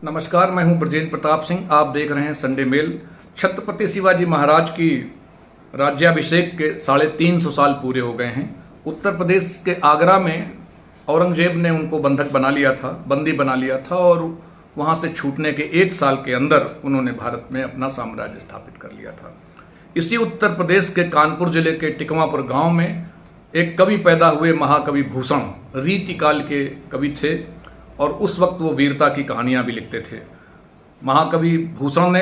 नमस्कार, मैं हूं ब्रजेंद्र प्रताप सिंह। आप देख रहे हैं संडे मेल। छत्रपति शिवाजी महाराज की राज्याभिषेक के 350 साल पूरे हो गए हैं। उत्तर प्रदेश के आगरा में औरंगजेब ने उनको बंधक बना लिया था, बंदी बना लिया था और वहां से छूटने के 1 साल के अंदर उन्होंने भारत में अपना साम्राज्य स्थापित कर लिया था। इसी उत्तर प्रदेश के कानपुर जिले के टिकवापुर गांव में एक कवि पैदा हुए, महाकवि भूषण रीतिकाल के कवि थे और उस वक्त वो वीरता की कहानियां भी लिखते थे। महाकवि भूषण ने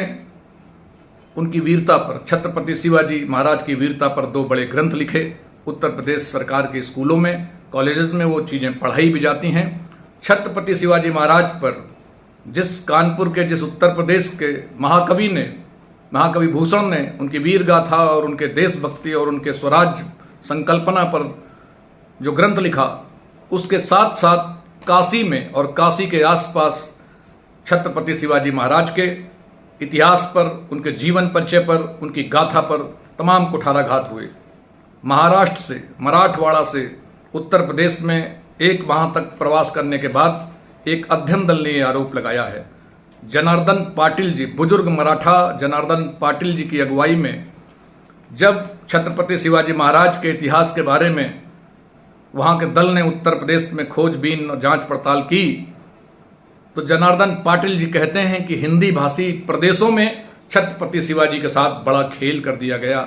उनकी वीरता पर, छत्रपति शिवाजी महाराज की वीरता पर 2 बड़े ग्रंथ लिखे। उत्तर प्रदेश सरकार के स्कूलों में, कॉलेजेस में वो चीज़ें पढ़ाई भी जाती हैं। छत्रपति शिवाजी महाराज पर जिस कानपुर के, जिस उत्तर प्रदेश के महाकवि भूषण ने उनकी वीर गाथा और उनके देशभक्ति और उनके स्वराज संकल्पना पर जो ग्रंथ लिखा, उसके साथ साथ काशी में और काशी के आसपास छत्रपति शिवाजी महाराज के इतिहास पर, उनके जीवन परिचय पर, उनकी गाथा पर तमाम कुठाराघात हुए। महाराष्ट्र से, मराठवाड़ा से उत्तर प्रदेश में 1 माह तक प्रवास करने के बाद एक अध्ययन दल ने आरोप लगाया है। जनार्दन पाटिल जी, बुजुर्ग मराठा जनार्दन पाटिल जी की अगुवाई में जब छत्रपति शिवाजी महाराज के इतिहास के बारे में वहाँ के दल ने उत्तर प्रदेश में खोजबीन और जांच पड़ताल की, तो जनार्दन पाटिल जी कहते हैं कि हिंदी भाषी प्रदेशों में छत्रपति शिवाजी के साथ बड़ा खेल कर दिया गया।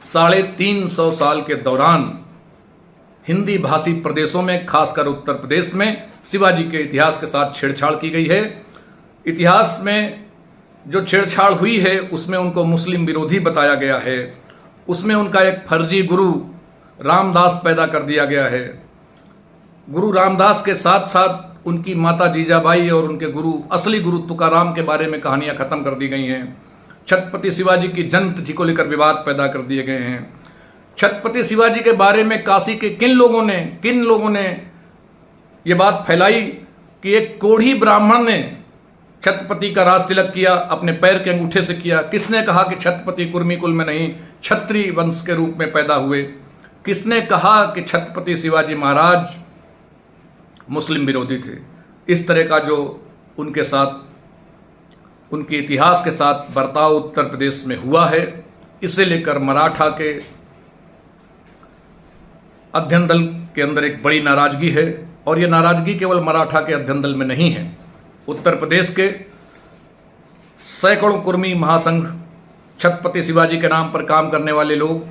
350 साल के दौरान हिंदी भाषी प्रदेशों में, खासकर उत्तर प्रदेश में, शिवाजी के इतिहास के साथ छेड़छाड़ की गई है। इतिहास में जो छेड़छाड़ हुई है उसमें उनको मुस्लिम विरोधी बताया गया है। उसमें उनका एक फर्जी गुरु रामदास पैदा कर दिया गया है। गुरु रामदास के साथ साथ उनकी माता जीजाबाई और उनके गुरु, असली गुरु तुकाराम के बारे में कहानियां खत्म कर दी गई हैं। छत्रपति शिवाजी की जन्म तिथि को लेकर विवाद पैदा कर दिए गए हैं। छत्रपति शिवाजी के बारे में काशी के किन लोगों ने ये बात फैलाई कि एक कोढ़ी ब्राह्मण ने छत्रपति का राज तिलक किया, अपने पैर के अंगूठे से किया। किसने कहा कि छत्रपति कुर्मी कुल में नहीं, क्षत्रिय वंश के रूप में पैदा हुए? किसने कहा कि छत्रपति शिवाजी महाराज मुस्लिम विरोधी थे? इस तरह का जो उनके साथ, उनके इतिहास के साथ बर्ताव उत्तर प्रदेश में हुआ है, इसे लेकर मराठा के अध्ययन दल के अंदर एक बड़ी नाराजगी है। और ये नाराजगी केवल मराठा के अध्ययन दल में नहीं है। उत्तर प्रदेश के सैकड़ों कुर्मी महासंघ, छत्रपति शिवाजी के नाम पर काम करने वाले लोग,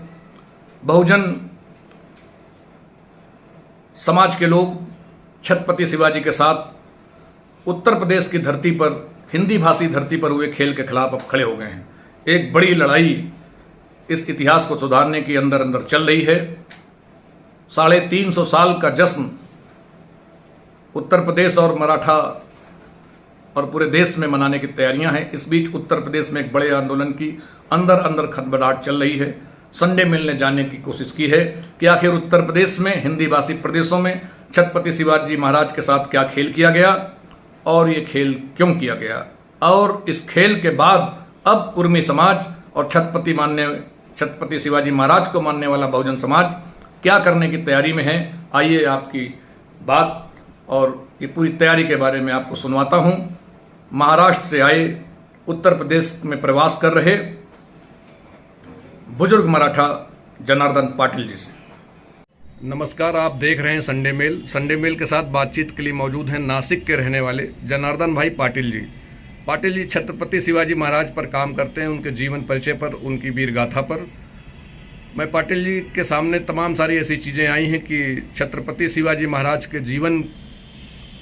बहुजन समाज के लोग छत्रपति शिवाजी के साथ उत्तर प्रदेश की धरती पर, हिंदी भाषी धरती पर हुए खेल के खिलाफ अब खड़े हो गए हैं। एक बड़ी लड़ाई इस इतिहास को सुधारने की अंदर अंदर चल रही है। 350 साल का जश्न उत्तर प्रदेश और मराठा और पूरे देश में मनाने की तैयारियां हैं। इस बीच उत्तर प्रदेश में एक बड़े आंदोलन की अंदर खदबदाहट चल रही है। संडे मेल ने जानने की कोशिश की है कि आखिर उत्तर प्रदेश में, हिंदी भाषी प्रदेशों में छत्रपति शिवाजी महाराज के साथ क्या खेल किया गया और ये खेल क्यों किया गया, और इस खेल के बाद अब कुर्मी समाज और छत्रपति शिवाजी महाराज को मानने वाला बहुजन समाज क्या करने की तैयारी में है। आइए आपकी बात और ये पूरी तैयारी के बारे में आपको सुनवाता हूँ। महाराष्ट्र से आए, उत्तर प्रदेश में प्रवास कर रहे बुजुर्ग मराठा जनार्दन पाटिल जी से। नमस्कार, आप देख रहे हैं संडे मेल। संडे मेल के साथ बातचीत के लिए मौजूद हैं नासिक के रहने वाले जनार्दन भाई पाटिल जी। पाटिल जी छत्रपति शिवाजी महाराज पर काम करते हैं, उनके जीवन परिचय पर, उनकी वीर गाथा पर। मैं पाटिल जी के सामने तमाम सारी ऐसी चीज़ें आई हैं कि छत्रपति शिवाजी महाराज के जीवन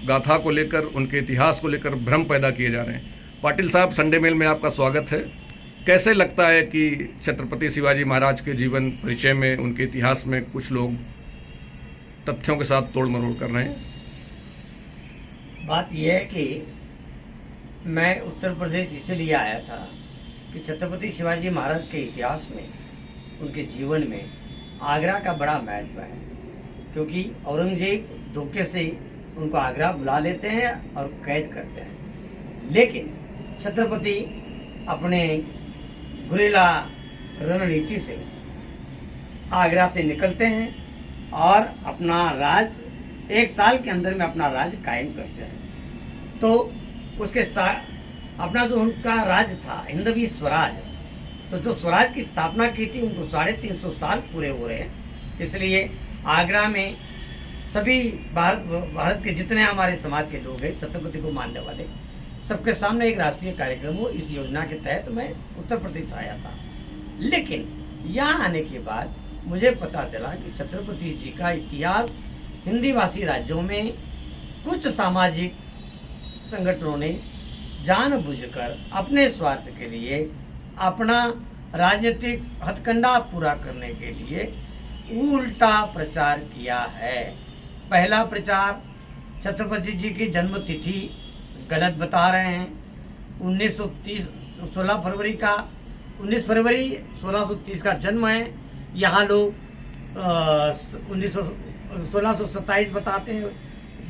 गाथा को लेकर, उनके इतिहास को लेकर भ्रम पैदा किए जा रहे हैं। पाटिल साहब, संडे मेल में आपका स्वागत है। कैसे लगता है कि छत्रपति शिवाजी महाराज के जीवन परिचय में, उनके इतिहास में कुछ लोग तथ्यों के साथ तोड़ मरोड़ कर रहे हैं? बात यह है कि मैं उत्तर प्रदेश इसलिए आया था कि छत्रपति शिवाजी महाराज के इतिहास में, उनके जीवन में आगरा का बड़ा महत्व है। क्योंकि औरंगजेब धोखे से उनको आगरा बुला लेते हैं और कैद करते हैं, लेकिन छत्रपति अपने गुरिल्ला रणनीति से आगरा से निकलते हैं और अपना राज 1 साल के अंदर में अपना राज कायम करते हैं। तो उसके अपना जो उनका राज था हिंदवी स्वराज, तो जो स्वराज की स्थापना की थी उनको 350 साल पूरे हो रहे हैं। इसलिए आगरा में सभी भारत के जितने हमारे समाज के लोग हैं, छत्रपति को मानने वाले, सबके सामने एक राष्ट्रीय कार्यक्रम हो। इस योजना के तहत मैं उत्तर प्रदेश आया था। लेकिन यहाँ आने के बाद मुझे पता चला कि छत्रपति जी का इतिहास हिंदी भाषी राज्यों में कुछ सामाजिक संगठनों ने जानबूझकर अपने स्वार्थ के लिए, अपना राजनीतिक हथकंडा पूरा करने के लिए उल्टा प्रचार किया है। पहला प्रचार, छत्रपति जी की जन्म तिथि गलत बता रहे हैं। 19 फरवरी 1630 का जन्म है। यहाँ लोग 1627 बताते हैं,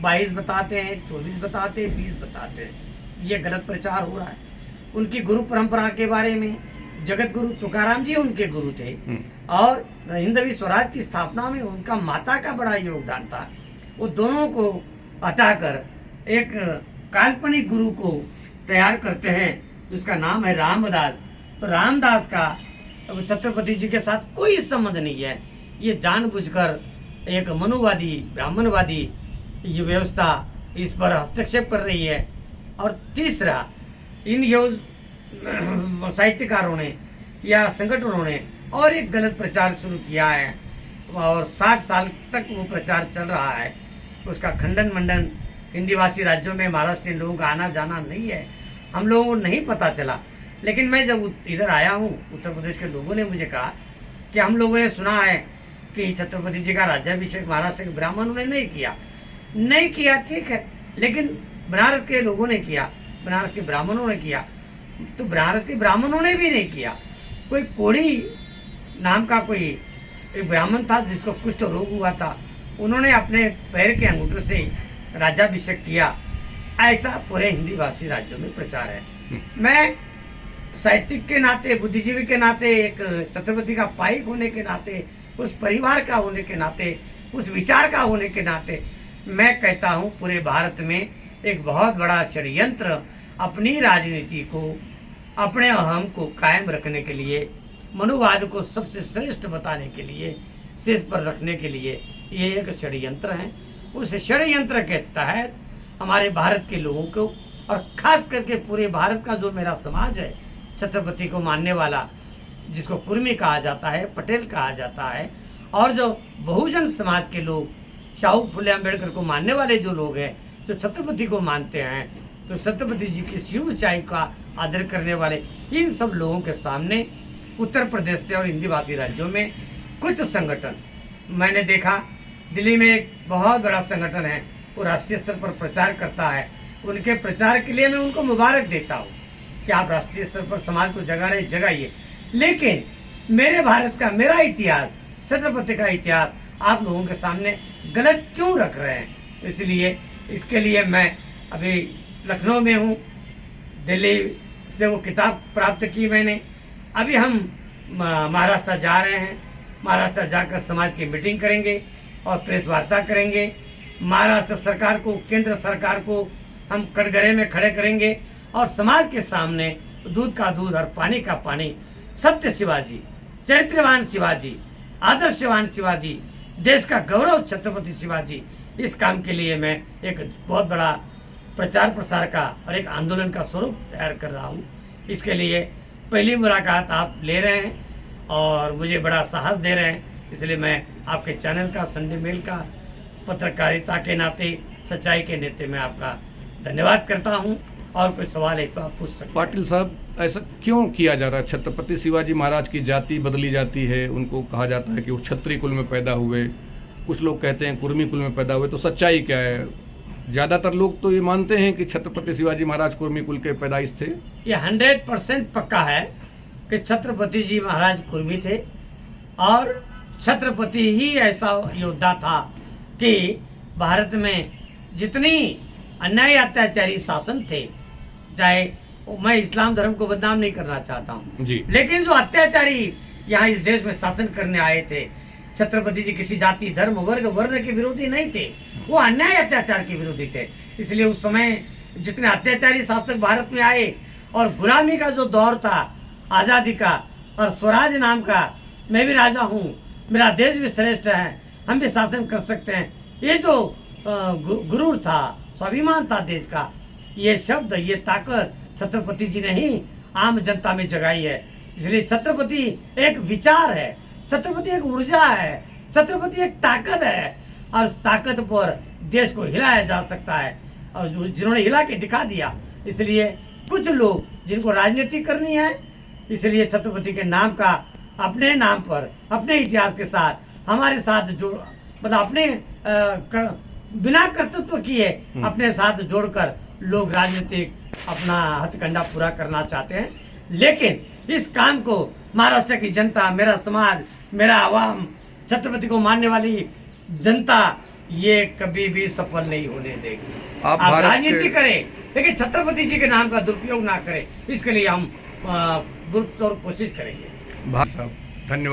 22 बताते हैं, 24 बताते हैं, 20 बताते हैं। ये गलत प्रचार हो रहा है। उनकी गुरु परंपरा के बारे में, जगत गुरु तुकाराम जी उनके गुरु थे और हिंदवी स्वराज की स्थापना में उनका माता का बड़ा योगदान था। वो दोनों को हटाकर एक काल्पनिक गुरु को तैयार करते हैं जिसका नाम है रामदास। तो रामदास का छत्रपति जी के साथ कोई संबंध नहीं है। ये जानबूझकर एक मनुवादी, ब्राह्मणवादी ये व्यवस्था इस पर हस्तक्षेप कर रही है। और तीसरा, इन साहित्यकारों ने या संगठनों ने और एक गलत प्रचार शुरू किया है और 60 साल तक वो प्रचार चल रहा है। उसका खंडन मंडन हिंदी भाषी राज्यों में महाराष्ट्रियन लोगों का आना जाना नहीं है, हम लोगों को नहीं पता चला। लेकिन मैं जब इधर आया हूँ, उत्तर प्रदेश के लोगों ने मुझे कहा कि हम लोगों ने सुना है कि छत्रपति जी का राज्याभिषेक महाराष्ट्र के ब्राह्मणों ने नहीं किया। ठीक है, लेकिन बनारस के लोगों ने किया, बनारस के ब्राह्मणों ने किया। तो बनारस के ब्राह्मणों ने भी नहीं किया। कोई कोड़ी नाम का कोई एक ब्राह्मण था जिसको कुष्ठ रोग हुआ था, उन्होंने अपने पैर के अंगूठे से राज्याभिषेक किया। ऐसा पूरे हिंदी भाषी राज्यों में प्रचार है। मैं साहित्यिक के नाते, बुद्धिजीवी के नाते, एक छत्रपति का पाइक होने के नाते, उस परिवार का होने के नाते, उस विचार का होने के नाते मैं कहता हूँ पूरे भारत में एक बहुत बड़ा षड्यंत्र अपनी राजनीति को, अपने अहम को कायम रखने के लिए, मनुवाद को सबसे श्रेष्ठ बताने के लिए, शीर्ष पर रखने के लिए ये एक षड्यंत्र है। उस षड्यंत्र के तहत हमारे भारत के लोगों को और खास करके पूरे भारत का जो मेरा समाज है, छत्रपति को मानने वाला, जिसको कुर्मी कहा जाता है, पटेल कहा जाता है, और जो बहुजन समाज के लोग, शाहू फुले अम्बेडकर को मानने वाले जो लोग हैं, जो छत्रपति को मानते हैं, तो छत्रपति जी की शिव ऊंचाई का आदर करने वाले, इन सब लोगों के सामने उत्तर प्रदेश से और हिंदी भाषी राज्यों में कुछ संगठन मैंने देखा। दिल्ली में एक बहुत बड़ा संगठन है, वो राष्ट्रीय स्तर पर प्रचार करता है। उनके प्रचार के लिए मैं उनको मुबारक देता हूँ कि आप राष्ट्रीय स्तर पर समाज को जगाइए। लेकिन मेरे भारत का, मेरा इतिहास, छत्रपति का इतिहास आप लोगों के सामने गलत क्यों रख रहे हैं? इसलिए इसके लिए मैं अभी लखनऊ में हूँ, दिल्ली से वो किताब प्राप्त की मैंने। अभी हम महाराष्ट्र जा रहे हैं। महाराष्ट्र जाकर समाज की मीटिंग करेंगे और प्रेस वार्ता करेंगे। महाराष्ट्र सरकार को, केंद्र सरकार को हम कटघरे में खड़े करेंगे और समाज के सामने दूध का दूध और पानी का पानी, सत्य शिवाजी, चरित्रवान शिवाजी, आदर्शवान शिवाजी, देश का गौरव छत्रपति शिवाजी, इस काम के लिए मैं एक बहुत बड़ा प्रचार प्रसार का और एक आंदोलन का स्वरूप तैयार कर रहा हूँ। इसके लिए पहली मुलाकात आप ले रहे हैं और मुझे बड़ा साहस दे रहे हैं, इसलिए मैं आपके चैनल का, संडे मेल का, पत्रकारिता के नाते, सच्चाई के नाते मैं आपका धन्यवाद करता हूं। और कोई सवाल है तो आप पूछ सकते हैं। पाटिल साहब, ऐसा क्यों किया जा रहा है? छत्रपति शिवाजी महाराज की जाति बदली जाती है, उनको कहा जाता है कि वो क्षत्रिय कुल में पैदा हुए, कुछ लोग कहते हैं कुर्मी कुल में पैदा हुए, तो सच्चाई क्या है? ज़्यादातर लोग तो ये मानते हैं कि छत्रपति शिवाजी महाराज कुर्मी कुल के पैदाइश थे। ये 100% पक्का है कि छत्रपति जी महाराज कुर्मी थे और छत्रपति ही ऐसा योद्धा था कि भारत में जितनी अन्याय अत्याचारी शासन थे, चाहे मैं इस्लाम धर्म को बदनाम नहीं करना चाहता हूँ जी, लेकिन जो अत्याचारी यहाँ इस देश में शासन करने आए थे, छत्रपति जी किसी जाति धर्म वर्ग वर्ण के विरोधी नहीं थे, वो अन्याय अत्याचार के विरोधी थे। इसलिए उस समय जितने अत्याचारी शासक भारत में आए और गुलामी का जो दौर था, आज़ादी का और स्वराज नाम का, मैं भी राजा हूँ, मेरा देश भी श्रेष्ठ है, हम भी शासन कर सकते हैं, ये जो गुरूर था, स्वाभिमान था देश का, ये शब्द, ये ताकत छत्रपति जी ने ही आम जनता में जगाई है। इसलिए छत्रपति एक विचार है, छत्रपति एक ऊर्जा है, छत्रपति एक ताकत है, और उस ताकत पर देश को हिलाया जा सकता है, और जो जिन्होंने हिला के दिखा दिया। इसलिए कुछ लोग जिनको राजनीति करनी है, इसलिए छत्रपति के नाम का अपने नाम पर, अपने इतिहास के साथ हमारे साथ जो मतलब अपने बिना कर्तृत्व किए अपने साथ जोड़कर लोग राजनीतिक अपना हथकंडा पूरा करना चाहते हैं। लेकिन इस काम को महाराष्ट्र की जनता, मेरा समाज, मेरा आवाम, छत्रपति को मानने वाली जनता ये कभी भी सफल नहीं होने देगी। आप राजनीति करें लेकिन छत्रपति जी के नाम का दुरुपयोग ना करें, इसके लिए हम कोशिश करेंगे। साहब